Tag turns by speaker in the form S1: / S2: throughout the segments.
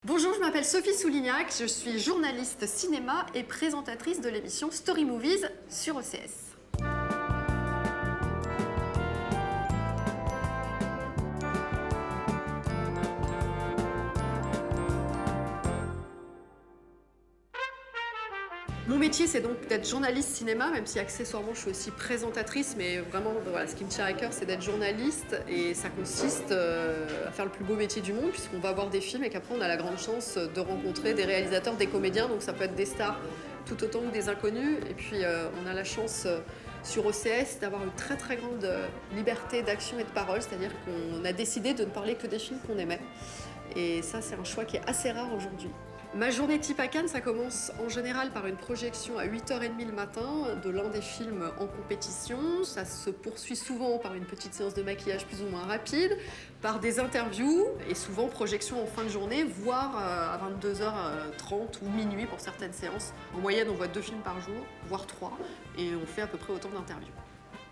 S1: Bonjour, je m'appelle Sophie Soulignac, je suis journaliste cinéma et présentatrice de l'émission Story Movies sur OCS. Mon métier, c'est donc d'être journaliste cinéma, même si accessoirement je suis aussi présentatrice, mais vraiment, voilà, ce qui me tient à cœur, c'est d'être journaliste, et ça consiste à faire le plus beau métier du monde, puisqu'on va voir des films et qu'après on a la grande chance de rencontrer des réalisateurs, des comédiens, donc ça peut être des stars tout autant que des inconnus, et puis on a la chance sur OCS d'avoir une très très grande liberté d'action et de parole, c'est-à-dire qu'on a décidé de ne parler que des films qu'on aimait, et ça c'est un choix qui est assez rare aujourd'hui. Ma journée type à Cannes, ça commence en général par une projection à 8h30 le matin de l'un des films en compétition. Ça se poursuit souvent par une petite séance de maquillage plus ou moins rapide, par des interviews et souvent projection en fin de journée, voire à 22h30 ou minuit pour certaines séances. En moyenne, on voit 2 films par jour, voire 3, et on fait à peu près autant d'interviews.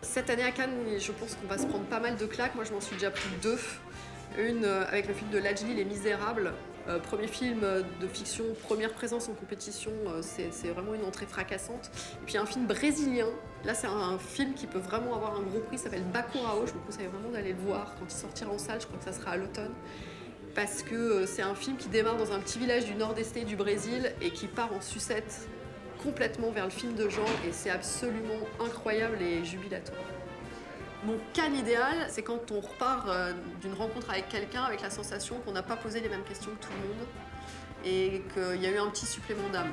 S1: Cette année à Cannes, je pense qu'on va se prendre pas mal de claques. Moi, je m'en suis déjà pris 2. Une avec le film de Lajli, Les Misérables. Premier film de fiction, première présence en compétition, c'est vraiment une entrée fracassante. Et puis un film brésilien, là c'est un film qui peut vraiment avoir un gros prix, ça s'appelle Bacurau, je vous conseille vraiment d'aller le voir quand il sortira en salle, je crois que ça sera à l'automne. Parce que c'est un film qui démarre dans un petit village du nord-est du Brésil et qui part en sucette complètement vers le film de genre, et c'est absolument incroyable et jubilatoire. Mon Cannes idéal, c'est quand on repart d'une rencontre avec quelqu'un avec la sensation qu'on n'a pas posé les mêmes questions que tout le monde et qu'il y a eu un petit supplément d'âme.